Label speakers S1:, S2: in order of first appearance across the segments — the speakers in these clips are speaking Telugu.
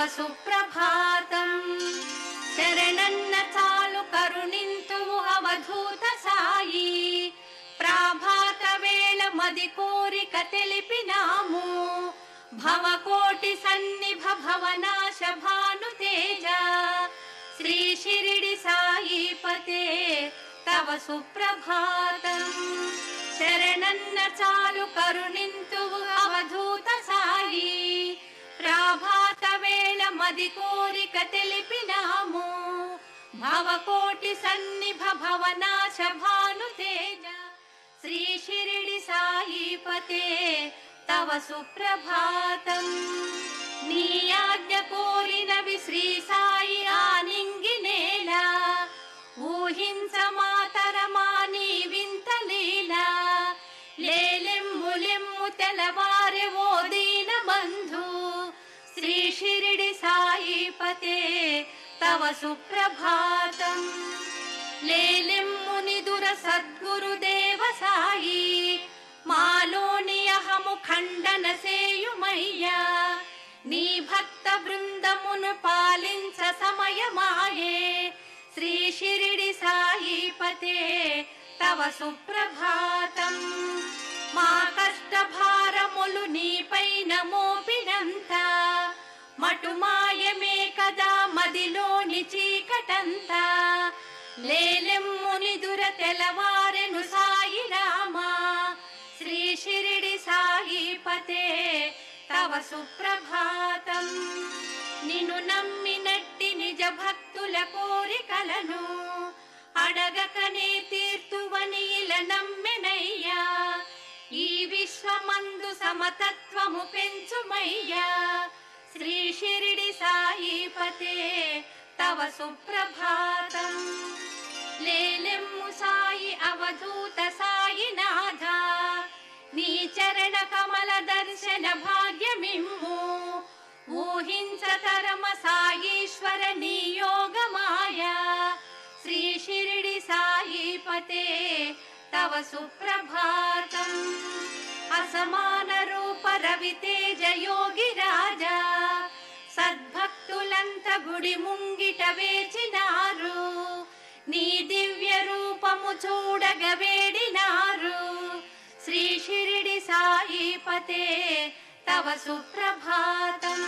S1: సుప్రభాతం. శరణన్న చాలు కరుణింతువు అవధూత సాయి. ప్రాభాత వేళ మది కోరిక తెలిపినాము. భవకోటి సన్నిభ భవనాశ భాను తేజ. శ్రీ షిరిడి సాయిపతే తవ సుప్రభాతం. శరణన్న చాలు కరుణింతువు అవధూత సాయి. ప్రాభాత వేళ మది కోరిక తెలిపినాము. భవకోటి సన్నిభ భవనాశ భాను తేజ. శ్రీ షిరిడి సాయిపతే తవ సుప్రభాతం. నీ ఆజ్ఞ కోరినవి శ్రీ సాయి ఆనింగినేలా. ఊహించ మాతరమా నీ వింత లీలా. లేలెమ్ము లెమ్ము తెలవారె ఓ దీన బంధు. శ్రీ షిరిడి సాయిపతే తవ సుప్రభాతం. లేలెమ్ము నిదుర సద్గురుదేవ సాయి. మాలోని అహము ఖండన సేయుమయ్యా. నీ భక్త బృందమును పాలించ సమయమాయే. శ్రీ షిరిడి సాయిపతే తవ సుప్రభాతం. మా కష్ట భారములు నీపైన మోపినంత. మటుమాయమే కదా మదిలోని చీకటంతా. లేలెమ్ము నిదుర తెలవారెను సాయి రామా. శ్రీ షిరిడి సాయిపతే తవ సుప్రభాతం. నిన్ను నమ్మినట్టి నిజ భక్తుల కోరికలను అడగకనే తీర్తువని ఇలా నమ్మెనయ్యా. ఈ విశ్వమందు సమతత్వము పెంచుమయ్యా. శ్రీ షిరిడి సాయిపతే తవ సుప్రభాతం. లేలెమ్ము సాయి అవధూత సాయినాథ. నీ చరణ కమల దర్శన భాగ్యమిమ్ము. ఊహించ తరమ సాయీశ్వర నీ యోగమాయా. శ్రీ షిరిడి సాయిపతే తవ సుప్రభాతం. అసమాన రూప రవితేజ యోగి రాజా. సద్భక్తులంత గుడి ముంగిట వేచినారు. నీ దివ్య రూపము చూడగ వేడినారు. శ్రీ షిరిడి సాయిపతే తవ సుప్రభాతం.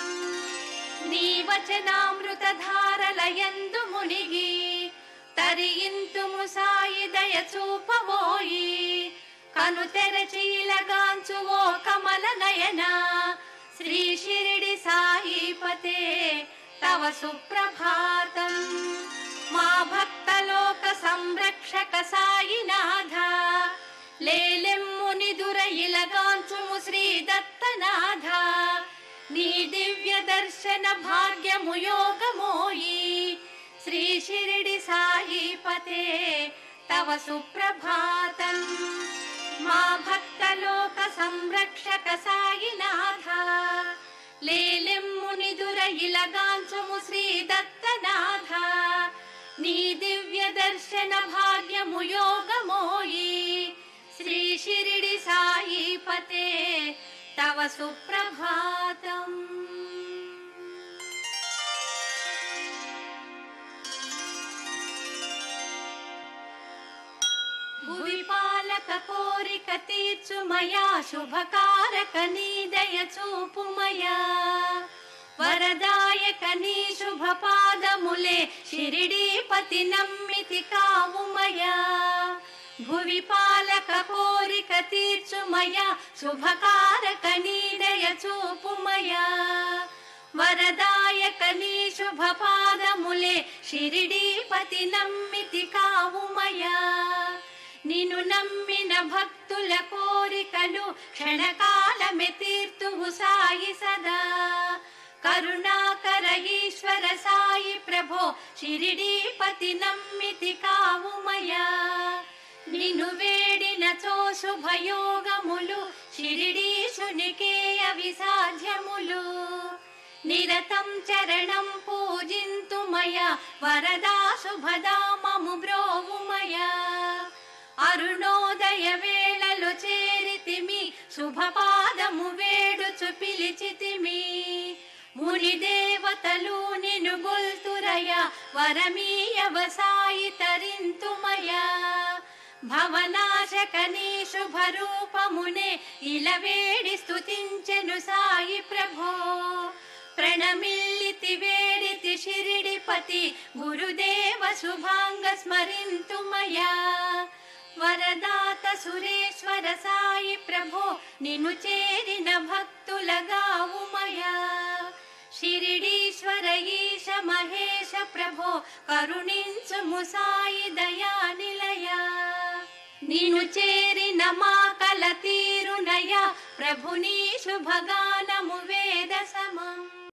S1: నీ వచనామృత ధారలయందు మునిగి తరింతుము సాయి దయ చూపబోయి. కను తెరచీలగాంచు ఓ కమల నయన. శ్రీ షిరిడి సాయిపతే తవ సుప్రభాతం. మా భక్తలోక సంరక్షక సాయినాథ. లేలెమ్ము నిదుర ఇలగాంచుము శ్రీ దత్తనాథ. నీ దివ్య దర్శన భాగ్యము యోగమోయి. శ్రీ షిరిడి సాయిపతే తవ సుప్రభాతం. మా భక్తలోక సంరక్షక సాయినాథ. లేలెమ్ము నిదుర ఇలగాంచుము శ్రీ దత్తనాథ. నీ దివ్య దర్శన భాగ్యము యోగమోయి. శ్రీ షిరిడి సాయిపతే తవ సుప్రభాతం. భువి పాలక కోరిక తీర్చుమయా. శుభకారక నీ దయ చూపుమయా. వరదాయక నీ శుభ పాదములే. షిరిడీపతి నమ్మితి కావుమయా. భువి పాలక కోరిక తీర్చుమయా. శుభకారక నీ దయ చూపుమయా. వరదాయక నీ శుభ పాదములే. షిరిడీపతి నమ్మితి కావుమయా. నిన్ను నమ్మిన భక్తుల కోరికలు క్షణకాలమే తీర్తువు సాయి సదా. కరుణాకర ఈశ్వర సాయి ప్రభో. షిరిడీపతి నమ్మితి కావుమయా. నిన్ను వేడినచో శుభయోగములు. షిరిడీశునికే అవి సాధ్యములు. నిరతం చరణం పూజింతుమయా. వరదా శుభదా మము బ్రోవుమయా. అరుణోదయ వేళలో చేరితిమి. శుభపాదము వేడుచు పిలిచితిమి. ముని దేవతలు నిను గొల్తురయ వరమీయవ సాయి తరింతుమయ భవనాశకని శుభరూపమునే ఇలవేడి స్తుతించెను సాయి ప్రభో ప్రణమిల్లితి వేడితి షిరిడిపతి గురుదేవ శుభాంగ స్మరింతుమయా వరదాత సురేశ్వర సాయి ప్రభో నిన్ను చేరిన భక్తులగావుమయా షిరిడీశ్వర ఈశ మహేశ ప్రభో కరుణించుము సాయి దయానిలయ నిన్ను చేరిన మా కల తీరునయ ప్రభుని శుభగానము వేద సమం